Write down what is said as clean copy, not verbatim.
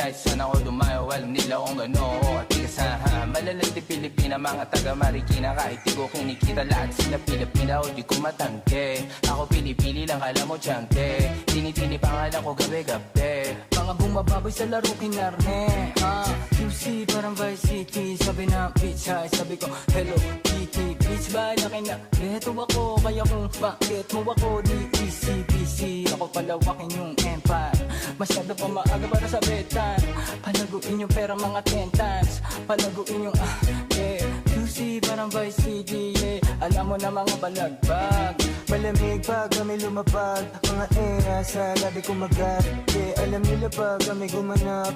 kahit saan ako dumayo, alam nila kung gano'n ako katigas ha. Malalandi Pilipina, mga taga Marikina, kahit di ko kinikita lahat sila Pilipina o di ko matangke. Ako pili-pili lang, kala mo tiyangke, tini-tini pangalan ko gabi-gabi. Mga bumababoy sa laro kinarne QC parang Vice City, sabi na bitch hi, sabi ko hello Kitty. Bitch ba laki na beto ako, kaya kung bakit mo ako di easy-peasy. Ako palawakin yung empire, masyado pa maaga para sa betan. Palaguin yung pera mga 10 times, palaguin yung yeah. QC parang Vice City, yeah. Alam mo na mga balagbag, Malamig pag kami lumapag, mga sa labi kumagat, yeah. Alam nila pag kami gumanap.